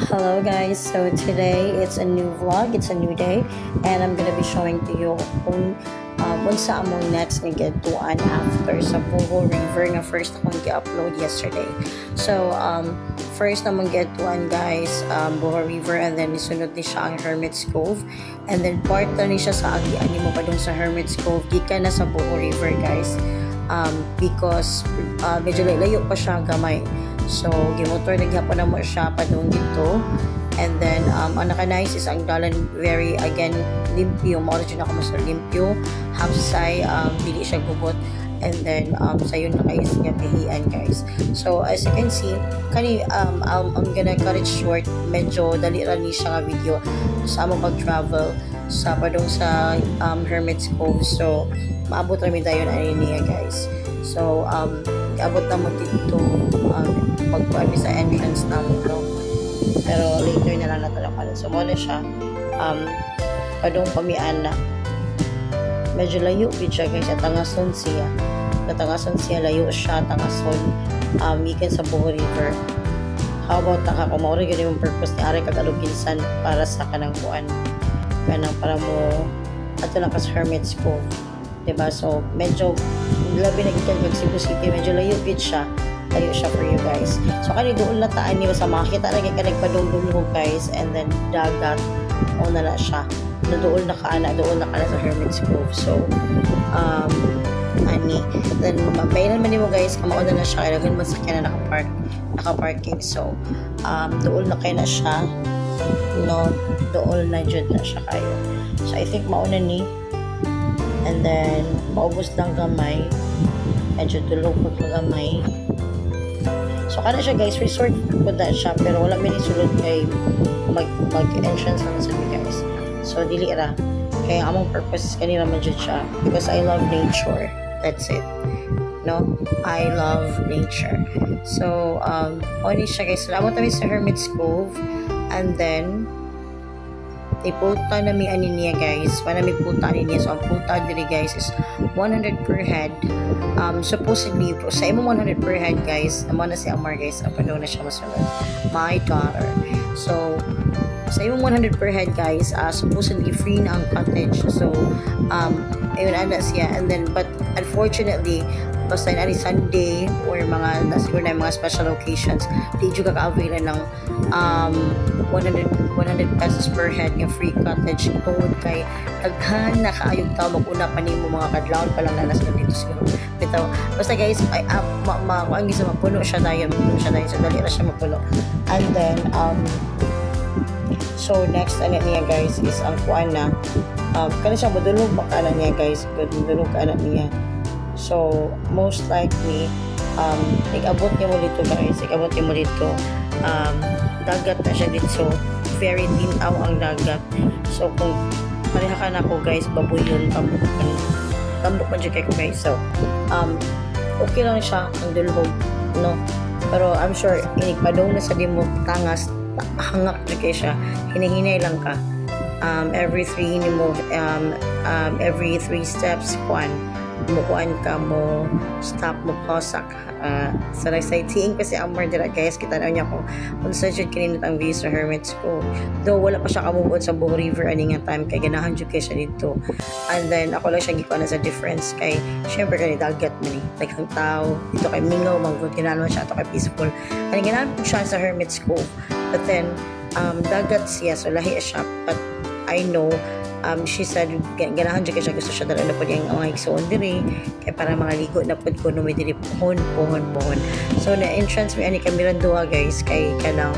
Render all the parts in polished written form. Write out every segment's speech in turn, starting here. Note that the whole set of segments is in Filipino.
Hello guys, so today it's a new vlog, it's a new day, and I'm gonna be showing to you kung unsa among next nga gituan after sa Bohol River nga first akong gi-upload yesterday. So first namang gituan guys, Bohol River, and then isunod ni siya ang Hermit's Cove, and then part na ni siya sa agian mo pa dun sa Hermit's Cove, gikan na sa Bohol River guys, because medyo layo pa siya gamay. So, gimotor naghapon na mo siya pa doon dito. And then, ang naka-nice is ang dalan very, again, limpyo. Ma-origin ako mas limpyo. Hapsay, dili siya gubot. And then, sayo na kayo nga pihian, guys. So, as you can see, I'm gonna cut it short. Medyo dali rani siya nga video sa among pag-travel sa padong sa Hermit's Cove. So, maabot rami tayo na niya, guys. So, abot na mo dito pagpabi sa entrance na mo, no? Pero later na lang natalakalan. So, muna siya padong pamian na medyo layo siya guys, at tangason siya. Natangason siya, layo siya, tangason ikan sa Bohol River. How about kung maura yun yung purpose ni Ari kagaluginsan para sa kanang buwan, kanang para mo ato lang ka sa Hermit's Cove, diba? So medyo labi na gikan kag Cebu City, medyo layo siya for you guys. So kani doon na taan niyo sa makita na gikan nagpadulong guys, and then dagat o na siya na doon na kaana sa Hermit's Cove. So ani then mabayaran man nimo guys kung mauna na siya, kaya man sakyan na naka-parking. So doon na kayo na siya, no, doon na jud na siya kayo. So I think mauna ni, and then maubos lang gamay, medyo tulog pa gamay. So kana siya guys, resort po na siya, pero wala man isulod kay mag-entrance lang sa guys. So dili ra kaya among purpose kanina man jud siya, because I love nature. That's it, no, I love nature. So only siya guys. Salamat kami sa Hermit's Cove, and then iputa na mi ani niya guys. Para mi puta ani niya. So ang puta diri guys is 100 per head. Supposedly sa imo 100 per head guys, amo na si Amar guys, apado na siya masunod, my daughter. So sa imo 100 per head guys, supposedly free na ang cottage. So ayun ana siya, and then but unfortunately basta na Sunday or mga siguro na mga special occasions, di juga ka-avail ng 100 pesos per head nga free cottage tungod kay daghan na kaayog tao mag-una pa nimo mga kadlawon pa lang na nasa dito siguro bitaw. Basta guys ay ang gisa mapuno siya dayon so dali ra siya mapuno. And then so next ano niya guys is ang kuan na kana siya madulog makala niya guys, madulog ana niya. So most likely igabot niya mo dito guys, dagat na siya dito. So very tinaw ang dagat. So kung pareha ka na ko guys, babuyon tambok man dyan kayo guys. So okay lang siya ang dulhog, no, pero I'm sure inigpadong na sa di mo tangas hangak dyan kayo siya, hinihinay lang ka every 3 steps mukuan ka mo stop mo pausa sa sightseeing kasi ang murder guys. Kita na niya kung sa jud kininit ang view sa Hermit's Cove, though wala pa siya kamuod sa Bohol River ani nga time kay ganahan jud kay siya dito. And then ako lang siya gikuan sa difference kay syempre kani dagat man ni daghang tao dito kay mingaw manggod, ganahan siya to kay peaceful ani ganahan po siya sa Hermit's Cove, but then dagat siya, so lahi siya. But I know she said ganahan dyan siya, gusto siya dala na po yung mga igsoon diri kaya para mga ligo na po ko may diri pohon. So na entrance may ani kamiran duha guys kay kanang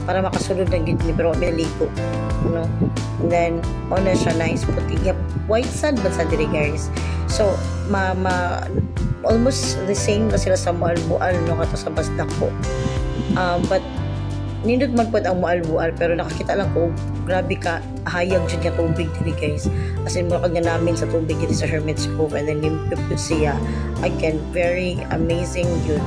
para makasulod ng gid ni, pero may ligo, no. And then na siya nice puti white sand ba sa diri guys. So almost the same na sila sa Mualbual, no, kato sa Basdako. But nindot man po ang Mualbual, pero nakakita lang ko grabe ka hayag dyan nga tubig diri guys, as in mo kag namin sa tubig diri sa Hermit's Cove, and then limpyo siya again, very amazing yun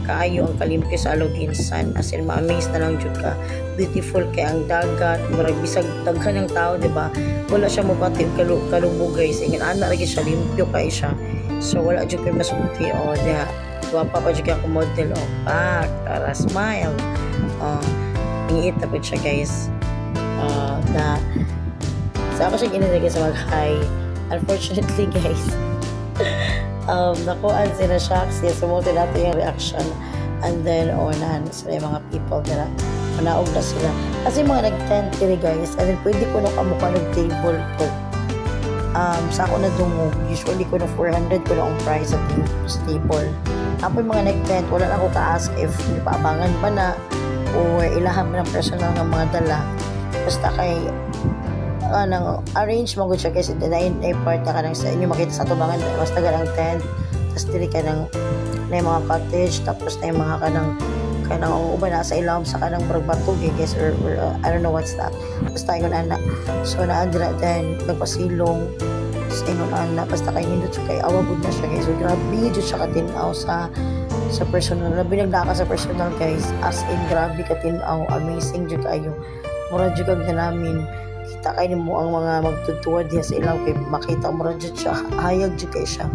kaayo ang kalimpyo sa Aluginsan, as in ma-amaze na lang jud ka, beautiful kay ang dagat, murag bisag daghan ng tao, diba, wala siya mabati kalubog guys, ingin ana lagi siya, limpyo kay siya. So wala jud kay masulti diha, wapa pa jud ka model back tara smile. nangiit na po siya guys. Na sa ako siya ginilagay sa mag-hi. Unfortunately guys, nakuhaan sila siya kasi sumuti natin yung reaction. And then, sila yung mga people na manaog na sila. Kasi mga nag-tent kiri guys, and then pwede ko nung kamukha ng-table po. Sa ako na dungog, usually ko na 400 ko na ang price sa table. Apo yung mga nag-tent, wala na ako ka-ask if ipaabangan ba na o ilahan ba ng personal ng mga dala. Basta kay arrange mo siya kasi na-part na ka ng sa inyo makita sa tubangan, basta ka ng tent, tapos dili ka ng yung mga cottage, tapos na yung mga kanang uba na sa ilawom sa kanang barbatog guys, or I don't know what's that, basta yung anak. So naandra then nagpasilong sa ingon anak, basta kayo nindot siya kay awabod na siya guys. So grabe dyan siya katinaw sa personal, grabe nagdaka sa personal guys, as in grabe katinaw, amazing dyan kayo. Mura dyan kag na namin kita kayo mo ang mga magtutuwa diya sa ilaw kay makita mura dyan siya, hayag dyan kayo siya.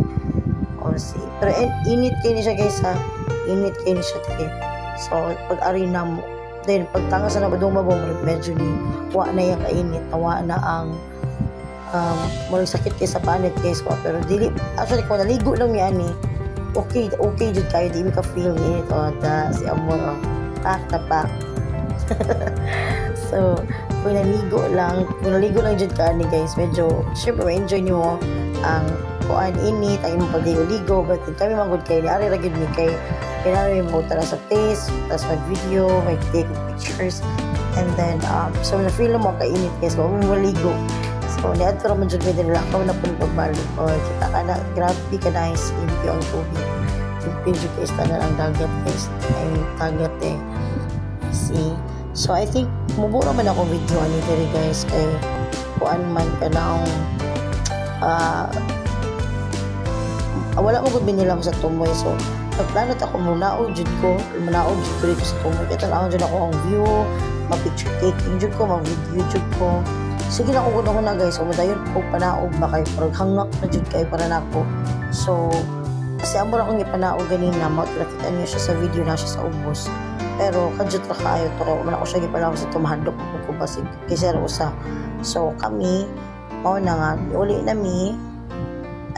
Pero init kayo niya guys ha, init kayo niya siya. So pag arena mo, then pagtanga sa nabadong mabong medyo ni wa na yung kainit, wa na ang maling sakit kayo sa panit guys. Pero dili, actually kung naligo lang yan okay dyan kayo, di mo ka feel init. Si Amor pack na pack. So kung naligo lang dyan ka guys, medyo syempre enjoy nyo ang kuan init ay mo pag-ligo. But kami manggod kayo, ari ra gid ni kay kailangan mo tara sa place, tapos mag-video, mag-take pictures, and then so na-feel mo kainit guys, kung mo maligo. So niadto ra man jud din lakaw na pun pagbalik. Kita ka na, grabe ka nice, limpyo ang tubig. Limpyo guys, tanan ang dagat guys. Ay dagat see. So I think mubura man ako video ani diri guys kay kuan man kanang wala mo gud binila ko sa tumoy. So nagplanot ako munaog jud ko dito sa tumoy, kaya tanaw jud ako ang view, ma-picture taking jud ko, ma-video jud ko. Sige na ko na guys, umadayon ko panaog ba kay parang hangak na jud kay para nako. So kasi amor akong ipanaog ganina, makita niyo siya sa video na siya sa ubos. Pero kadjut ra kaayo to, wala ko siya gipanaog sa tumahadlok ko basig kasi usa. So kami mao na nga uli na mi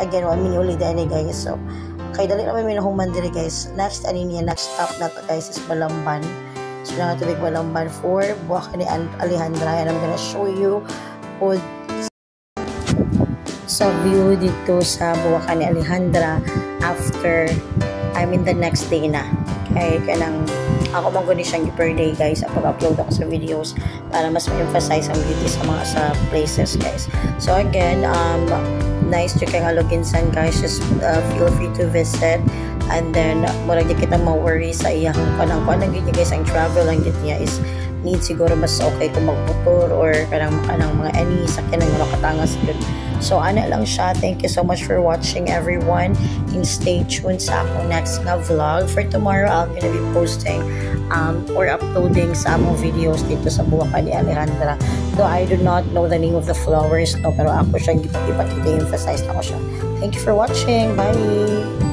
again uli dani guys. So kay dali naman may nahuman diri guys. Next stop na to guys is Balamban. So na nga tubig Balamban for Buwaka ni Alejandra, and I'm gonna show you food sa view dito sa Buwaka ni Alejandra after the next day na. Kaya kanang ako mangguni siyang per day guys, pag-upload ako sa videos para mas ma-emphasize ang beauty sa places guys. So again, nice to kang Aloginsan guys, just feel free to visit, and then murag di kita ma-worry sa iyang kanang gid guys, ang travel lang gid niya is need siguro mas okay kung magmotor or kanang mga any sakyan ng mga katangas gud. So ana lang siya. Thank you so much for watching everyone, and stay tuned sa akong next na vlog. For tomorrow I'm gonna be posting or uploading sa among videos dito sa Buwaka ni Alejandra. Though I do not know the name of the flowers, no, pero ako siya ipakita, emphasize ako siya. Thank you for watching. Bye!